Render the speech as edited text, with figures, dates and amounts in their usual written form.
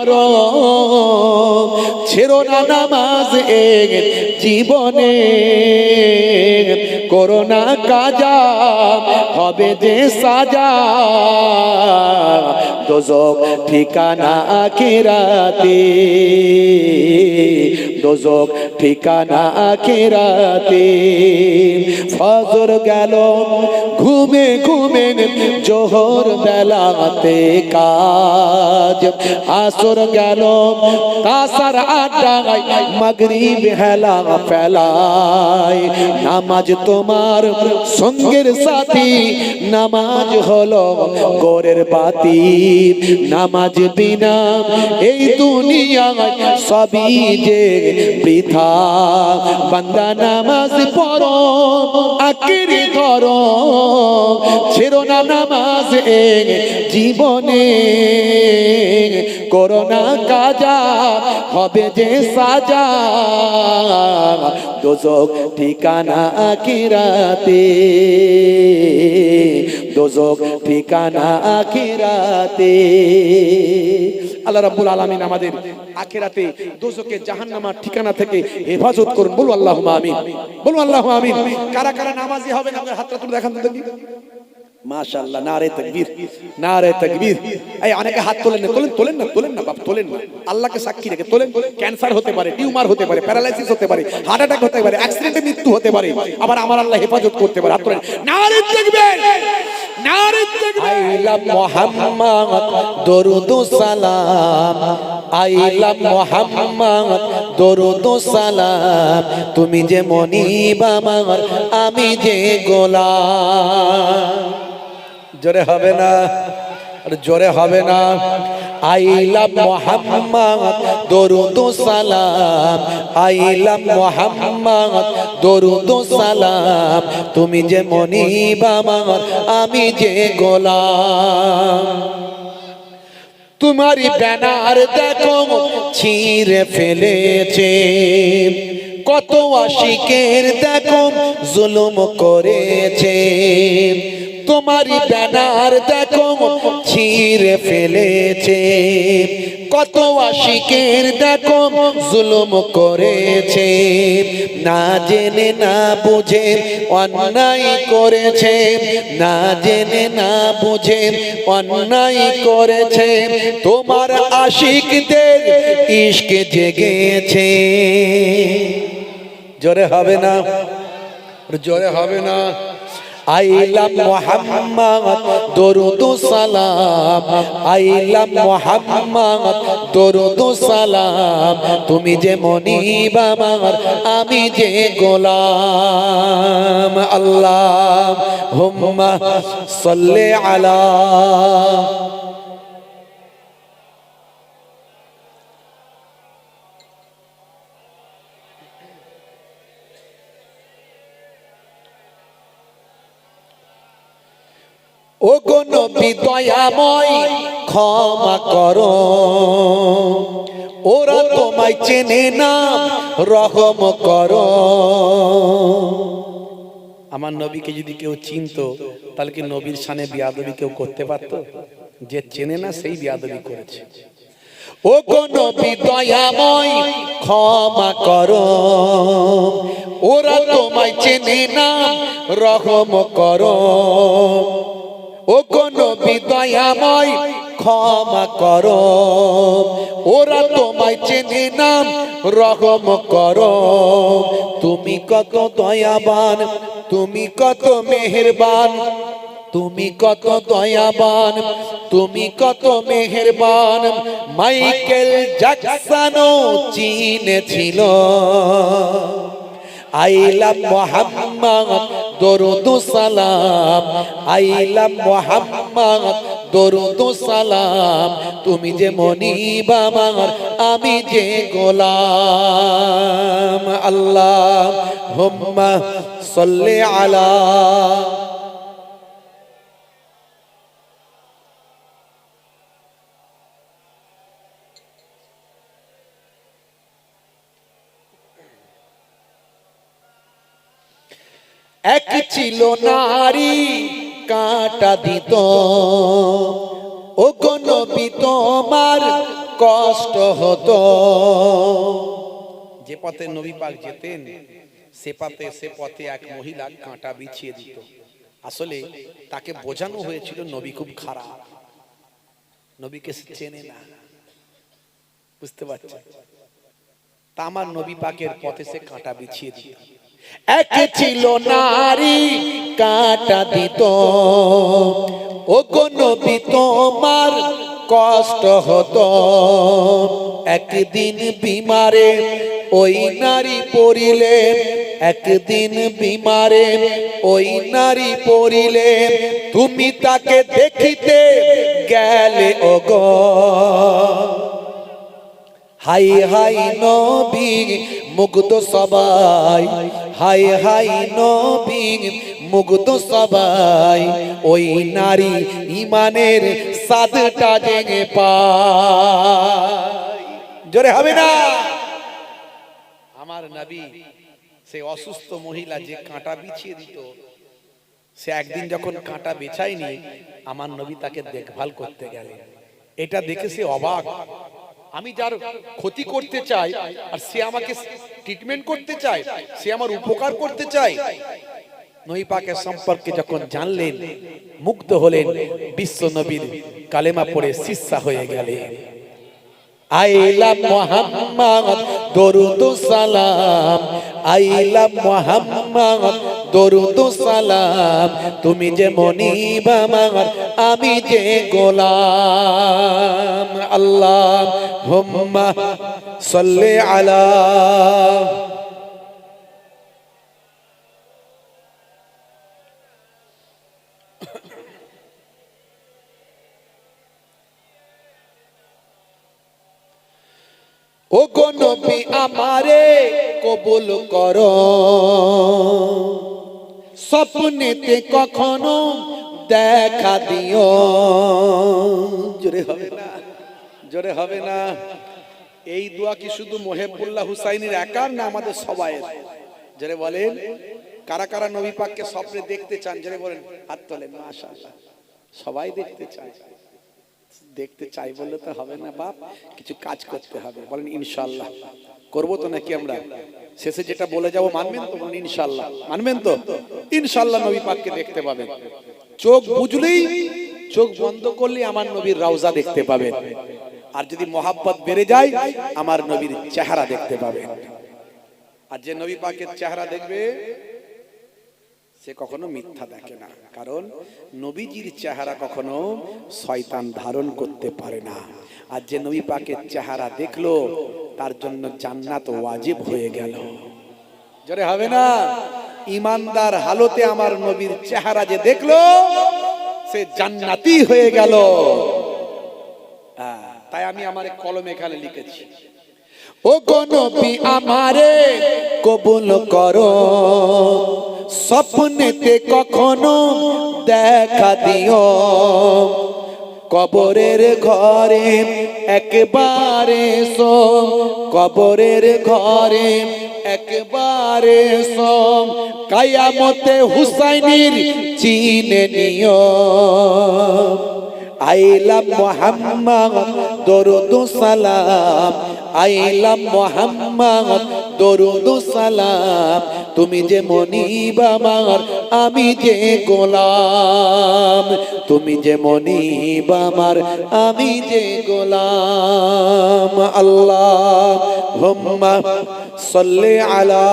করো, ছেড়ো না নামাজ এক জীবনে, করো না কাজা হবে যে সাজা, দোজখ ঠিকানা আখিরাতে, দোজখ ঠিকানা আখিরাতে। ফজর গেল ঘুমে ঘুমে, জোহর বেলাতে কাজ, আসর গেল তাসার আড্ডায়, মাগরিব হেলা ফেলায়। নামাজ তোমার সঙ্গের সাথী, নামাজ হলো গোরের বাতি, নামাজ বিনা এই দুনিয়ায় সবই যে বৃথা। বান্দা নামাজ পড়ো আকিরি ধরো, ছেড়ো না নামাজ এক জীবনে, করো না কাজা হবে যে সাজা, দোজখ ঠিকানা আখিরাতে, দোজখ ঠিকানা আখিরাতে। আল্লাহ রাব্বুল আলামিন আমাদের আখিরাতে দোজখে জাহান্নামের ঠিকানা থেকে হেফাজত করুন। বলুন আল্লাহুম্মা আমিন, বলুন আল্লাহুম্মা আমিন। কারা কারা নামাজি হবেন আপনার হাতটা তুলে দেখান তো দেখি। মাশাআল্লাহ, নারে তাকবীর, নারে তাকবীর। এই অনেকে হাত তোলেন না, তোলেন না, তোলেন না বাপ, তোলেন না। আল্লাহকে সাক্ষী রেখে তোলেন। ক্যান্সার হতে পারে, টিউমার হতে পারে, প্যারালাইসিস হতে পারে, হার্ট অ্যাটাক হতে পারে, অ্যাক্সিডেন্টে মৃত্যু হতে পারে, আবার আমার আল্লাহ হেফাজত করতে পারে। হাত তোলেন, নারে তাকবীর, নারে তাকবীর। আইলা মুহাম্মদ দরুদ সালাম, আইলা মুহাম্মদ দরুদ সালাম, তুমি যে মনিব আমার, আমি যে গোলাম। জোরে হবে না, আর জোরে হবে না। আইলা মুহাম্মদ দরুদ সালাম, আইলা মুহাম্মদ দরুদ সালাম, তুমি যে মনিব আমার, আমি যে গোলাম। তোমারি ব্যানার দেখো ছিঁড়ে ফেলেছে, কত আশিকের দেখো জুলুম করেছে। তোমারি ব্যানার দেখো ছিঁড়ে ফেলেছে, কত আশিকের দেখো জুলুম করেছে। না জেনে না বুঝে অন্যায় করেছে, না জেনে না বুঝে অন্যায় করেছে। তোমার আশিকদের ইশক জেগেছে। জোরে হবে না, জোরে হবে না। আইলা মুহাম্মদ দরুদ সালাম, আইলা মুহাম্মদ দরুদ সালাম, তুমি যে মনিব আমার, আমি যে গোলাম। আল্লাহুম্মা সাল্লি আলা। ও গো নবী দয়াময় ক্ষমা করো, ওরা তোমায় চেনে না, রহম করো। আমার নবীকে যদি কেউ চিনতো, তাহলে কি নবীর শানে বিয়াদবি কেউ করতে পারতো? যে চেনে না সেই বিয়াদবি করেছে। ও গো নবী দয়াময় ক্ষমা করো, ওরা তোমায় চেনে না, রহম করো। ও গো নবী দয়াময় ক্ষমা করো, ওরা তোমায় চেনে না, রহম করো। তুমি কত দয়াবান, তুমি কত মেহেরবান, তুমি কত দয়াবান, তুমি কত মেহেরবান। মাইকেল জ্যাকসনও চিনেছিল। আইলা মুহাম্মদ দরুদ সালাম, আইলা মুহাম্মদ দরুদ সালাম, তুমি যে মনিব আমার, আমি যে গোলাম। আল্লাহুম্মা সাল্লি আলা। এক ছিল নারী কাটা দিত, ও গো নবী তোমার কষ্ট হতো। যে পথে নবী পাক যেতেন সে পথে এক মহিলা কাঁটা বিছিয়ে দিত। আসলে তাকে বোঝানো হয়েছিল নবী খুব খারাপ, নবীকে সে চেনে না, বুঝতে পারছে। তা আমার নবী পাকের পথে সে কাঁটা বিছিয়ে দিত। এক ছিল নারী কাঁটা দিত, ও গো নবী তোমার কষ্ট হতো। একদিন বিমারে ওই নারী পড়িলে, একদিন বিমারে ওই নারী পড়িলে, তুমি তাকে দেখিতে গেলে ও গো। হাই হাই নবী মুগ্ধ সবাই, হাই হাই নবী মুগ্ধ সবাই, ওই নারী ইমানের সাদটা জেগে পায়। জোরে হবে না? আমার নবী সে অসুস্থ মহিলা যে কাঁটা বিছিয়ে দিত, সে একদিন যখন কাঁটা বেছায়নি, আমার নবী তাকে দেখভাল করতে গেলেন। এটা দেখে সে অবাক। আমি যার ক্ষতি করতে চাই আর সে আমাকে ট্রিটমেন্ট করতে চায়, সে আমার উপকার করতে চায়। নবী পাকের সম্পর্কে যখন জানলেন, মুগ্ধ হলেন, বিশ্ব নবীর কালেমা পড়ে শিষ্যা হয়ে গেলেন। আইলা মুহাম্মদ দরুদ সালাম, আইলা মুহাম্মদ দরুদ সালাম, তুমি যে মনিব আমার আমি যে গোলাম। আল্লাহুম্মা সাল্লি আলা। ও গো নবী আমারে কবুল করো, স্বপ্নেতে কখনো দেখা দিও। জোরে হবে না? জোরে হবে না? এই দোয়া কি শুধু মোহেবুল্লাহ হুসাইনের একার না আমাদের সবাইয়ের? জোরে বলেন। কারা কারা নবী পাককে স্বপ্নে দেখতে চান? জোরে বলেন, হাত তোলেন। মাশাআল্লাহ, সবাই দেখতে চায়। দেখতে চাই বললে তো হবে না বাপ, কিছু কাজ করতে হবে। বলেন ইনশাআল্লাহ। করবো তো নাকি আমরা? শেষে যেটা বলে যাবো মানবেন তো? বলেন ইনশাআল্লাহ। মানবেন তো? ইনশাআল্লাহ নবী পাককে দেখতে পাবেন। চোখ বুঝলেই, চোখ বন্ধ করলেই আমার নবীর রওজা দেখতে পাবেন। আর যদি মহাব্বত বেড়ে যায়, আমার নবীর চেহারা দেখতে পাবেন। আর যে নবী পাকের চেহারা দেখবে সে কখনো মিথ্যা দেখে না, কারণ নবীজির চেহারা কখনো শয়তান ধারণ করতে পারে না। আর যে নবী পাকের চেহারা দেখলো তার জন্য জান্নাত ওয়াজিব হয়ে গেল। জোরে হবে না? ইমানদার হালতে আমার নবীর চেহারা যে দেখলো সে জান্নাতি হয়ে গেল। তাই আমি আমার কলমে এখানে লিখেছি, ও গো নবী আমারে কবুল করো, স্বপ্নেতে কখনো দেখা দিও। কবরের ঘরে একবারে এসো, কবরের ঘরে একবারে এসো, কিয়ামতে হুসাইনের চিনে নিও। আইলা মুহাম্মদ দরুদ সালাম, আইলা মুহাম্মদ দরুদ সালাম, তুমি যে মনিব আমার আমি যে গোলাম, তুমি যে মনিব আমার আমি যে গোলাম। আল্লাহুম্মা সাল্লি আলা